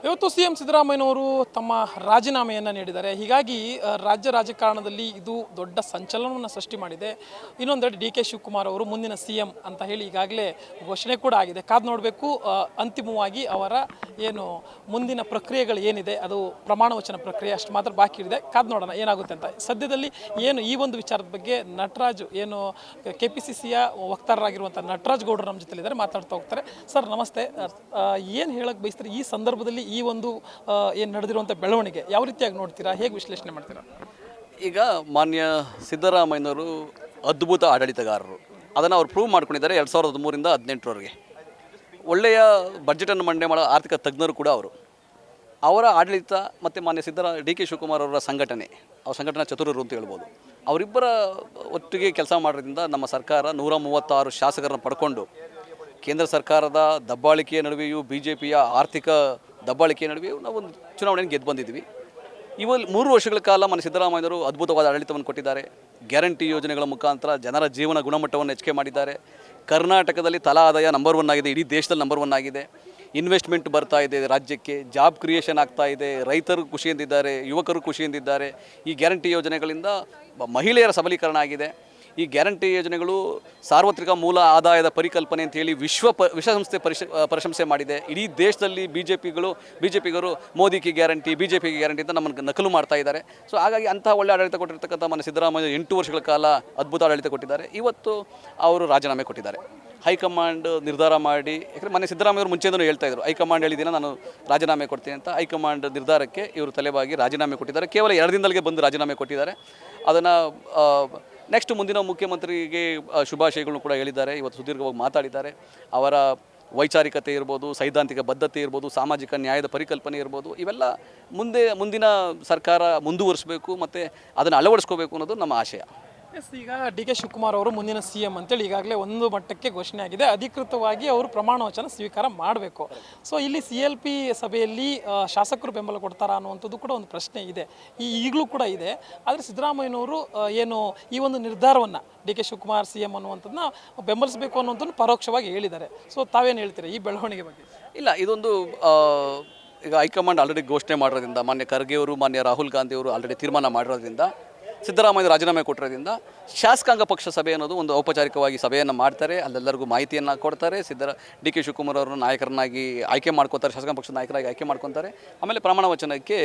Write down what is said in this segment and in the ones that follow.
ಇವತ್ತು ಸಿಎಂ ಸಿದ್ದರಾಮಯ್ಯನವರು ತಮ್ಮ ರಾಜೀನಾಮೆಯನ್ನು ನೀಡಿದ್ದಾರೆ. ಹೀಗಾಗಿ ರಾಜ್ಯ ರಾಜಕಾರಣದಲ್ಲಿ ಇದು ದೊಡ್ಡ ಸಂಚಲನವನ್ನು ಸೃಷ್ಟಿ ಮಾಡಿದೆ. ಇನ್ನೊಂದೆಡೆ ಡಿ ಕೆ ಶಿವಕುಮಾರ್ ಅವರು ಮುಂದಿನ ಸಿಎಂ ಅಂತ ಹೇಳಿ ಈಗಾಗಲೇ ಘೋಷಣೆ ಕೂಡ ಆಗಿದೆ. ಕಾದು ನೋಡಬೇಕು ಅಂತಿಮವಾಗಿ ಅವರ ಏನು ಮುಂದಿನ ಪ್ರಕ್ರಿಯೆಗಳು ಏನಿದೆ, ಅದು ಪ್ರಮಾಣ ವಚನ ಪ್ರಕ್ರಿಯೆ ಅಷ್ಟು ಮಾತ್ರ ಬಾಕಿ ಇದೆ. ಕಾದು ನೋಡೋಣ ಏನಾಗುತ್ತೆ ಅಂತ. ಸದ್ಯದಲ್ಲಿ ಏನು ಈ ಒಂದು ವಿಚಾರದ ಬಗ್ಗೆ ನಟರಾಜ್ ಏನು KPCCಯ ವಕ್ತಾರರಾಗಿರುವಂಥ ನಟರಾಜ್ ಗೌಡರು ನಮ್ಮ ಜೊತೆಲಿದ್ದಾರೆ, ಮಾತಾಡ್ತಾ ಹೋಗ್ತಾರೆ. ಸರ್ ನಮಸ್ತೆ. ಏನು ಹೇಳಕ್ಕೆ ಬಯಸ್ತಾರೆ ಈ ಸಂದರ್ಭದಲ್ಲಿ ಈ ಒಂದು ಏನು ನಡೆದಿರುವಂಥ ಬೆಳವಣಿಗೆ ಯಾವ ರೀತಿಯಾಗಿ ನೋಡ್ತೀರಾ, ಹೇಗೆ ವಿಶ್ಲೇಷಣೆ ಮಾಡ್ತೀರಾ? ಈಗ ಮಾನ್ಯ ಸಿದ್ದರಾಮಯ್ಯನವರು ಅದ್ಭುತ ಆಡಳಿತಗಾರರು, ಅದನ್ನು ಅವ್ರು ಪ್ರೂವ್ ಮಾಡ್ಕೊಂಡಿದ್ದಾರೆ 2013ರಿಂದ 2018ರವರೆಗೆ. ಒಳ್ಳೆಯ ಬಜೆಟನ್ನು ಮಂಡನೆ ಮಾಡೋ ಆರ್ಥಿಕ ತಜ್ಞರು ಕೂಡ ಅವರು. ಅವರ ಆಡಳಿತ ಮತ್ತು ಮಾನ್ಯ ಡಿ ಕೆ ಶಿವಕುಮಾರ್ ಅವರ ಸಂಘಟನೆ, ಅವ್ರ ಸಂಘಟನಾ ಚತುರರು ಅಂತ ಹೇಳ್ಬೋದು. ಅವರಿಬ್ಬರ ಒಟ್ಟಿಗೆ ಕೆಲಸ ಮಾಡೋದ್ರಿಂದ ನಮ್ಮ ಸರ್ಕಾರ 136 ಶಾಸಕರನ್ನು ಪಡ್ಕೊಂಡು ಕೇಂದ್ರ ಸರ್ಕಾರದ ದಬ್ಬಾಳಿಕೆಯ ನಡುವೆಯೂ BJPಯ ಆರ್ಥಿಕ ದಬ್ಬಾಳಿಕೆಯ ನಡುವೆಯೂ ನಾವು ಒಂದು ಚುನಾವಣೆಯನ್ನು ಗೆದ್ದು ಬಂದಿದ್ವಿ. 3 ವರ್ಷಗಳ ಕಾಲ ಮಾನ್ಯ ಸಿದ್ದರಾಮಯ್ಯನವರು ಅದ್ಭುತವಾದ ಆಡಳಿತವನ್ನು ಕೊಟ್ಟಿದ್ದಾರೆ. ಗ್ಯಾರಂಟಿ ಯೋಜನೆಗಳ ಮುಖಾಂತರ ಜನರ ಜೀವನ ಗುಣಮಟ್ಟವನ್ನು ಹೆಚ್ಚಿಗೆ ಮಾಡಿದ್ದಾರೆ. ಕರ್ನಾಟಕದಲ್ಲಿ ತಲಾ ಆದಾಯ ನಂಬರ್ 1 ಆಗಿದೆ, ಇಡೀ ದೇಶದಲ್ಲಿ ನಂಬರ್ 1 ಆಗಿದೆ. ಇನ್ವೆಸ್ಟ್ಮೆಂಟ್ ಬರ್ತಾ ಇದೆ ರಾಜ್ಯಕ್ಕೆ, ಜಾಬ್ ಕ್ರಿಯೇಷನ್ ಆಗ್ತಾ ಇದೆ, ರೈತರು ಖುಷಿಯಿಂದಿದ್ದಾರೆ, ಯುವಕರು ಖುಷಿಯಿಂದಿದ್ದಾರೆ. ಈ ಗ್ಯಾರಂಟಿ ಯೋಜನೆಗಳಿಂದ ಮಹಿಳೆಯರ ಸಬಲೀಕರಣ ಆಗಿದೆ. ಈ ಗ್ಯಾರಂಟಿ ಯೋಜನೆಗಳು ಸಾರ್ವತ್ರಿಕ ಮೂಲ ಆದಾಯದ ಪರಿಕಲ್ಪನೆ ಅಂತೇಳಿ ವಿಶ್ವಸಂಸ್ಥೆ ಪ್ರಶಂಸೆ ಮಾಡಿದೆ. ಇಡೀ ದೇಶದಲ್ಲಿ ಬಿಜೆಪಿಗರು ಮೋದಿಗೆ ಗ್ಯಾರಂಟಿ, BJPಗೆ ಗ್ಯಾರಂಟಿ ಅಂತ ನಮ್ಮನ್ನು ನಕಲು ಮಾಡ್ತಾ ಇದ್ದಾರೆ. ಸೊ ಹಾಗಾಗಿ ಅಂತಹ ಒಳ್ಳೆ ಆಡಳಿತ ಕೊಟ್ಟಿರ್ತಕ್ಕಂಥ ಮಾನ್ಯ ಸಿದ್ದರಾಮಯ್ಯ 8 ವರ್ಷಗಳ ಕಾಲ ಅದ್ಭುತ ಆಡಳಿತ ಕೊಟ್ಟಿದ್ದಾರೆ. ಇವತ್ತು ಅವರು ರಾಜೀನಾಮೆ ಕೊಟ್ಟಿದ್ದಾರೆ. ಹೈಕಮಾಂಡ್ ನಿರ್ಧಾರ ಮಾಡಿ, ಯಾಕಂದರೆ ಮಾನ್ಯ ಸಿದ್ದರಾಮಯ್ಯವರು ಮುಂಚೆನೂ ಹೇಳ್ತಾ ಇದ್ರು, ಹೈಕಮಾಂಡ್ ಹೇಳಿದ್ದೀನ ನಾನು ರಾಜೀನಾಮೆ ಕೊಡ್ತೀನಿ ಅಂತ. ಹೈಕಮಾಂಡ್ ನಿರ್ಧಾರಕ್ಕೆ ಇವರು ತಲೆಬಾಗಿ ರಾಜೀನಾಮೆ ಕೊಟ್ಟಿದ್ದಾರೆ. ಕೇವಲ 2 ದಿನದಲ್ಲಿಗೆ ಬಂದು ರಾಜೀನಾಮೆ ಕೊಟ್ಟಿದ್ದಾರೆ. ಅದನ್ನು ನೆಕ್ಸ್ಟ್ ಮುಂದಿನ ಮುಖ್ಯಮಂತ್ರಿಗೆ ಶುಭಾಶಯಗಳನ್ನು ಕೂಡ ಹೇಳಿದ್ದಾರೆ. ಇವತ್ತು ಸುದೀರ್ಘವಾಗಿ ಮಾತಾಡಿದ್ದಾರೆ. ಅವರ ವೈಚಾರಿಕತೆ ಇರ್ಬೋದು, ಸೈದ್ಧಾಂತಿಕ ಬದ್ಧತೆ ಇರ್ಬೋದು, ಸಾಮಾಜಿಕ ನ್ಯಾಯದ ಪರಿಕಲ್ಪನೆ ಇರ್ಬೋದು, ಇವೆಲ್ಲ ಮುಂದಿನ ಸರ್ಕಾರ ಮುಂದುವರಿಸಬೇಕು ಮತ್ತು ಅದನ್ನು ಅಳವಡಿಸ್ಕೋಬೇಕು ಅನ್ನೋದು ನಮ್ಮ ಆಶಯ. ಈಗ ಡಿ ಕೆ ಶಿವಕುಮಾರ್ ಅವರು ಮುಂದಿನ ಸಿಎಂ ಅಂತೇಳಿ ಈಗಾಗಲೇ ಒಂದು ಮಟ್ಟಕ್ಕೆ ಘೋಷಣೆ ಆಗಿದೆ. ಅಧಿಕೃತವಾಗಿ ಅವರು ಪ್ರಮಾಣ ವಚನ ಸ್ವೀಕಾರ ಮಾಡಬೇಕು. ಸೊ ಇಲ್ಲಿ CLP ಸಭೆಯಲ್ಲಿ ಶಾಸಕರು ಬೆಂಬಲ ಕೊಡ್ತಾರಾ ಅನ್ನುವಂಥದ್ದು ಕೂಡ ಒಂದು ಪ್ರಶ್ನೆ ಇದೆ, ಈಗಲೂ ಕೂಡ ಇದೆ. ಆದರೆ ಸಿದ್ದರಾಮಯ್ಯನವರು ಏನು ಈ ಒಂದು ನಿರ್ಧಾರವನ್ನು ಡಿ ಕೆ ಶಿವಕುಮಾರ್ ಸಿಎಂ ಅನ್ನುವಂಥದ್ದನ್ನ ಬೆಂಬಲಿಸಬೇಕು ಅನ್ನುವಂಥದ್ದು ಪರೋಕ್ಷವಾಗಿ ಹೇಳಿದ್ದಾರೆ. ಸೊ ತಾವೇನು ಹೇಳ್ತೀರಾ ಈ ಬೆಳವಣಿಗೆ ಬಗ್ಗೆ? ಇಲ್ಲ, ಇದೊಂದು ಈಗ ಹೈಕಮಾಂಡ್ ಆಲ್ರೆಡಿ ಘೋಷಣೆ ಮಾಡಿರೋದ್ರಿಂದ, ಮಾನ್ಯ ಖರ್ಗೆ ಅವರು, ಮಾನ್ಯ ರಾಹುಲ್ ಗಾಂಧಿ ಅವರು ಆಲ್ರೆಡಿ ತೀರ್ಮಾನ ಮಾಡಿರೋದ್ರಿಂದ, ಸಿದ್ದರಾಮಯ್ಯ ರಾಜೀನಾಮೆ ಕೊಟ್ಟಿರೋದ್ರಿಂದ ಶಾಸಕಾಂಗ ಪಕ್ಷ ಸಭೆ ಅನ್ನೋದು ಒಂದು ಔಪಚಾರಿಕವಾಗಿ ಸಭೆಯನ್ನು ಮಾಡ್ತಾರೆ. ಅಲ್ಲೆಲ್ಲರಿಗೂ ಮಾಹಿತಿಯನ್ನು ಕೊಡ್ತಾರೆ. ಡಿ ಕೆ ಶಿವಕುಮಾರ್ ಅವರನ್ನು ನಾಯಕರನ್ನಾಗಿ ಆಯ್ಕೆ ಮಾಡ್ಕೊತಾರೆ, ಶಾಸಕಾಂಗ ಪಕ್ಷದ ನಾಯಕರಾಗಿ ಆಯ್ಕೆ ಮಾಡ್ಕೊತಾರೆ. ಆಮೇಲೆ ಪ್ರಮಾಣ ವಚನಕ್ಕೆ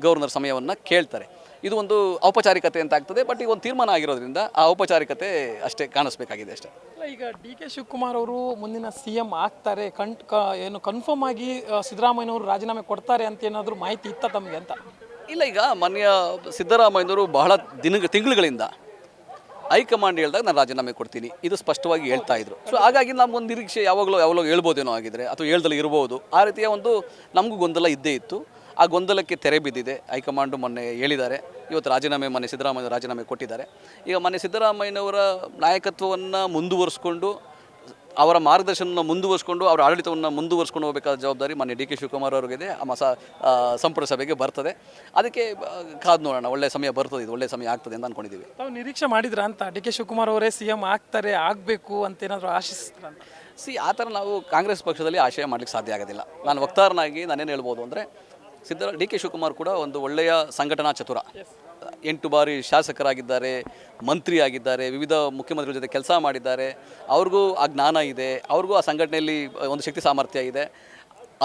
ಗವರ್ನರ್ ಸಮಯವನ್ನು ಕೇಳ್ತಾರೆ. ಇದು ಒಂದು ಔಪಚಾರಿಕತೆ ಅಂತ ಆಗ್ತದೆ. ಬಟ್ ಈಗ ಒಂದು ತೀರ್ಮಾನ ಆಗಿರೋದ್ರಿಂದ ಆ ಔಪಚಾರಿಕತೆ ಅಷ್ಟೇ ಕಾಣಿಸ್ಬೇಕಾಗಿದೆ ಅಷ್ಟೇ. ಈಗ ಡಿ ಕೆ ಶಿವಕುಮಾರ್ ಅವರು ಮುಂದಿನ ಸಿಎಂ ಆಗ್ತಾರೆ, ಏನು ಕನ್ಫರ್ಮ್ ಆಗಿ ಸಿದ್ದರಾಮಯ್ಯನವರು ರಾಜೀನಾಮೆ ಕೊಡ್ತಾರೆ ಅಂತ ಏನಾದರೂ ಮಾಹಿತಿ ಇತ್ತ ತಮಗೆ ಅಂತ? ಇಲ್ಲ, ಈಗ ಮಾನ್ಯ ಸಿದ್ದರಾಮಯ್ಯನವರು ಬಹಳ ತಿಂಗಳುಗಳಿಂದ ಹೈಕಮಾಂಡ್ ಹೇಳಿದಾಗ ನಾನು ರಾಜೀನಾಮೆ ಕೊಡ್ತೀನಿ ಇದು ಸ್ಪಷ್ಟವಾಗಿ ಹೇಳ್ತಾ ಇದ್ರು. ಸೊ ಹಾಗಾಗಿ ನಮಗೊಂದು ನಿರೀಕ್ಷೆ ಯಾವಾಗಲೂ ಹೇಳ್ಬೋದೇನೋ ಆಗಿದ್ರೆ, ಅಥವಾ ಹೇಳ್ದಲ್ಲಿ ಇರ್ಬೋದು. ಆ ರೀತಿಯ ಒಂದು ನಮಗೂ ಗೊಂದಲ ಇದ್ದೇ ಇತ್ತು. ಆ ಗೊಂದಲಕ್ಕೆ ತೆರೆ ಬಿದ್ದಿದೆ. ಹೈಕಮಾಂಡು ಮೊನ್ನೆ ಹೇಳಿದ್ದಾರೆ, ಇವತ್ತು ಮೊನ್ನೆ ಸಿದ್ದರಾಮಯ್ಯ ರಾಜೀನಾಮೆ ಕೊಟ್ಟಿದ್ದಾರೆ. ಈಗ ಮೊನ್ನೆ ಸಿದ್ದರಾಮಯ್ಯನವರ ನಾಯಕತ್ವವನ್ನು ಮುಂದುವರಿಸ್ಕೊಂಡು, ಅವರ ಮಾರ್ಗದರ್ಶನವನ್ನು ಮುಂದುವರಿಸ್ಕೊಂಡು, ಅವರ ಆಡಳಿತವನ್ನು ಮುಂದುವರಿಸ್ಕೊಂಡು ಹೋಗಬೇಕಾದ ಜವಾಬ್ದಾರಿ ಮಾನ್ಯ ಡಿ ಕೆ ಶಿವಕುಮಾರ್ ಅವರಿಗಿದೆ. ಸಂಪುಟ ಸಭೆಗೆ ಬರ್ತದೆ. ಅದಕ್ಕೆ ಕಾದು ನೋಡೋಣ. ಒಳ್ಳೆಯ ಸಮಯ ಬರ್ತದೆ, ಇದು ಒಳ್ಳೆಯ ಸಮಯ ಆಗ್ತದೆ ಅಂತ ಅಂದ್ಕೊಂಡಿದ್ದೀವಿ. ತಾವು ನಿರೀಕ್ಷೆ ಮಾಡಿದ್ರ ಅಂತ ಡಿ ಕೆ ಶಿವಕುಮಾರ್ ಅವರೇ ಸಿಎಂ ಆಗ್ತಾರೆ, ಆಗಬೇಕು ಅಂತ ಏನಾದರೂ ಆಶಿಸ್ತೀರ ಅಂತ? ಆ ಥರ ನಾವು ಕಾಂಗ್ರೆಸ್ ಪಕ್ಷದಲ್ಲಿ ಆಶಯ ಮಾಡಲಿಕ್ಕೆ ಸಾಧ್ಯ ಆಗೋದಿಲ್ಲ. ನಾನು ವಕ್ತಾರನಾಗಿ ನಾನೇನು ಹೇಳ್ಬೋದು ಅಂದರೆ, ಡಿ ಕೆ ಶಿವಕುಮಾರ್ ಕೂಡ ಒಂದು ಒಳ್ಳೆಯ ಸಂಘಟನಾ ಚತುರ. 8 ಬಾರಿ ಶಾಸಕರಾಗಿದ್ದಾರೆ, ಮಂತ್ರಿ ಆಗಿದ್ದಾರೆ, ವಿವಿಧ ಮುಖ್ಯಮಂತ್ರಿಗಳ ಜೊತೆ ಕೆಲಸ ಮಾಡಿದ್ದಾರೆ. ಅವ್ರಿಗೂ ಆ ಜ್ಞಾನ ಇದೆ, ಅವ್ರಿಗೂ ಆ ಸಂಘಟನೆಯಲ್ಲಿ ಒಂದು ಶಕ್ತಿ ಸಾಮರ್ಥ್ಯ ಇದೆ,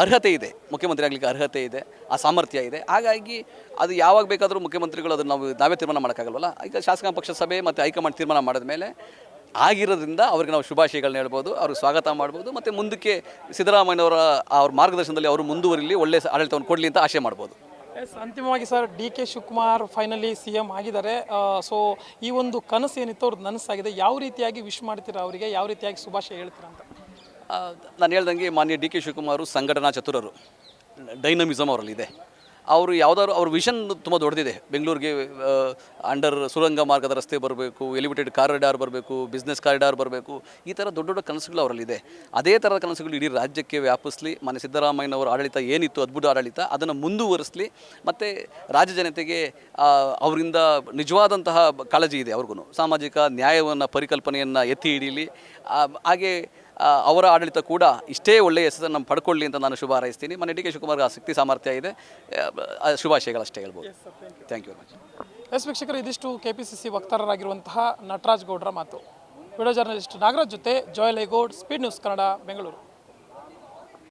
ಅರ್ಹತೆ ಇದೆ, ಮುಖ್ಯಮಂತ್ರಿ ಆಗಲಿಕ್ಕೆ ಅರ್ಹತೆ ಇದೆ, ಆ ಸಾಮರ್ಥ್ಯ ಇದೆ. ಹಾಗಾಗಿ ಅದು ಯಾವಾಗ ಬೇಕಾದರೂ ಮುಖ್ಯಮಂತ್ರಿಗಳು ಅದನ್ನು ನಾವೇ ತೀರ್ಮಾನ ಮಾಡೋಕ್ಕಾಗಲ್ವಲ್ಲ. ಈಗ ಶಾಸಕಾಂಗ ಪಕ್ಷ ಸಭೆ ಮತ್ತು ಹೈಕಮಾಂಡ್ ತೀರ್ಮಾನ ಮಾಡಿದ ಮೇಲೆ ಆಗಿರೋದ್ರಿಂದ ಅವ್ರಿಗೆ ನಾವು ಶುಭಾಶಯಗಳನ್ನ ಹೇಳ್ಬೋದು, ಅವ್ರಿಗೆ ಸ್ವಾಗತ ಮಾಡ್ಬೋದು. ಮತ್ತು ಮುಂದಕ್ಕೆ ಸಿದ್ದರಾಮಯ್ಯನವರ ಅವ್ರ ಮಾರ್ಗದರ್ಶನದಲ್ಲಿ ಅವರು ಮುಂದುವರಿಲಿ, ಒಳ್ಳೆಯ ಆಡಳಿತವನ್ನು ಕೊಡಲಿ ಅಂತ ಆಶೆ ಮಾಡ್ಬೋದು. ಅಂತಿಮವಾಗಿ sir, D K Shivakumar finally CM ಆಗಿದ್ದಾರೆ. ಸೊ ಈ ಒಂದು ಕನಸು ಏನಿತ್ತು ಅವ್ರದ್ದು ನನಸಾಗಿದೆ. ಯಾವ ರೀತಿಯಾಗಿ ವಿಶ್ ಮಾಡ್ತೀರಾ ಅವರಿಗೆ, ಯಾವ ರೀತಿಯಾಗಿ ಶುಭಾಶಯ ಹೇಳ್ತೀರಾ ಅಂತ? ನಾನು ಹೇಳ್ದಂಗೆ ಮಾನ್ಯ ಡಿ ಕೆ ಶಿವಕುಮಾರ್ ಸಂಘಟನಾ ಚತುರರು, ಡೈನಮಿಸಮ್ ಅವರಲ್ಲಿದೆ. ಅವರು ಯಾವುದಾದ್ರು ಅವ್ರ ವಿಷನ್ ತುಂಬ ದೊಡ್ಡದಿದೆ. ಬೆಂಗಳೂರಿಗೆ ಅಂಡರ್ ಸುರಂಗ ಮಾರ್ಗದ ರಸ್ತೆ ಬರಬೇಕು, ಎಲಿವೇಟೆಡ್ ಕಾರಿಡಾರ್ ಬರಬೇಕು, ಬಿಸ್ನೆಸ್ ಕಾರಿಡಾರ್ ಬರಬೇಕು, ಈ ಥರ ದೊಡ್ಡ ದೊಡ್ಡ ಕನಸುಗಳು ಅವರಲ್ಲಿದೆ. ಅದೇ ಥರದ ಕನಸುಗಳು ಇಡೀ ರಾಜ್ಯಕ್ಕೆ ವ್ಯಾಪಿಸಲಿ. ಮಾನ್ಯ ಸಿದ್ದರಾಮಯ್ಯನವರ ಆಡಳಿತ ಏನಿತ್ತು, ಅದ್ಭುತ ಆಡಳಿತ, ಅದನ್ನು ಮುಂದುವರಿಸಲಿ. ಮತ್ತು ರಾಜ್ಯ ಜನತೆಗೆ ಅವರಿಂದ ನಿಜವಾದಂತಹ ಕಾಳಜಿ ಇದೆ. ಅವ್ರಿಗೂ ಸಾಮಾಜಿಕ ನ್ಯಾಯವನ್ನು ಪರಿಕಲ್ಪನೆಯನ್ನು ಎತ್ತಿ ಹಿಡೀಲಿ. ಹಾಗೆ ಅವರ ಆಡಳಿತ ಕೂಡ ಇಷ್ಟೇ ಒಳ್ಳೆಯ ಹೆಸರನ್ನು ನಮ್ಮ ಪಡ್ಕೊಳ್ಳಿ ಅಂತ ನಾನು ಶುಭ ಹಾರೈಸ್ತೀನಿ. ಮನೆ ಡಿ ಕೆ ಶಿವಕುಮಾರ್ಗೆ ಶಕ್ತಿ ಸಾಮರ್ಥ್ಯ ಇದೆ, ಶುಭಾಶಯಗಳಷ್ಟೇ ಹೇಳ್ಬೋದು. Thank you very much. Yes ವೀಕ್ಷಕರು, ಇದಿಷ್ಟು KPCC ವಕ್ತಾರರಾಗಿರುವಂತಹ ನಟರಾಜ್ ಗೌಡ್ರ ಮಾತು. ವಿಡಿಯೋ ಜರ್ನಲಿಸ್ಟ್ ನಾಗರಾಜ್ ಜೊತೆ Joel Aigod, speed news Kannada, Bengaluru.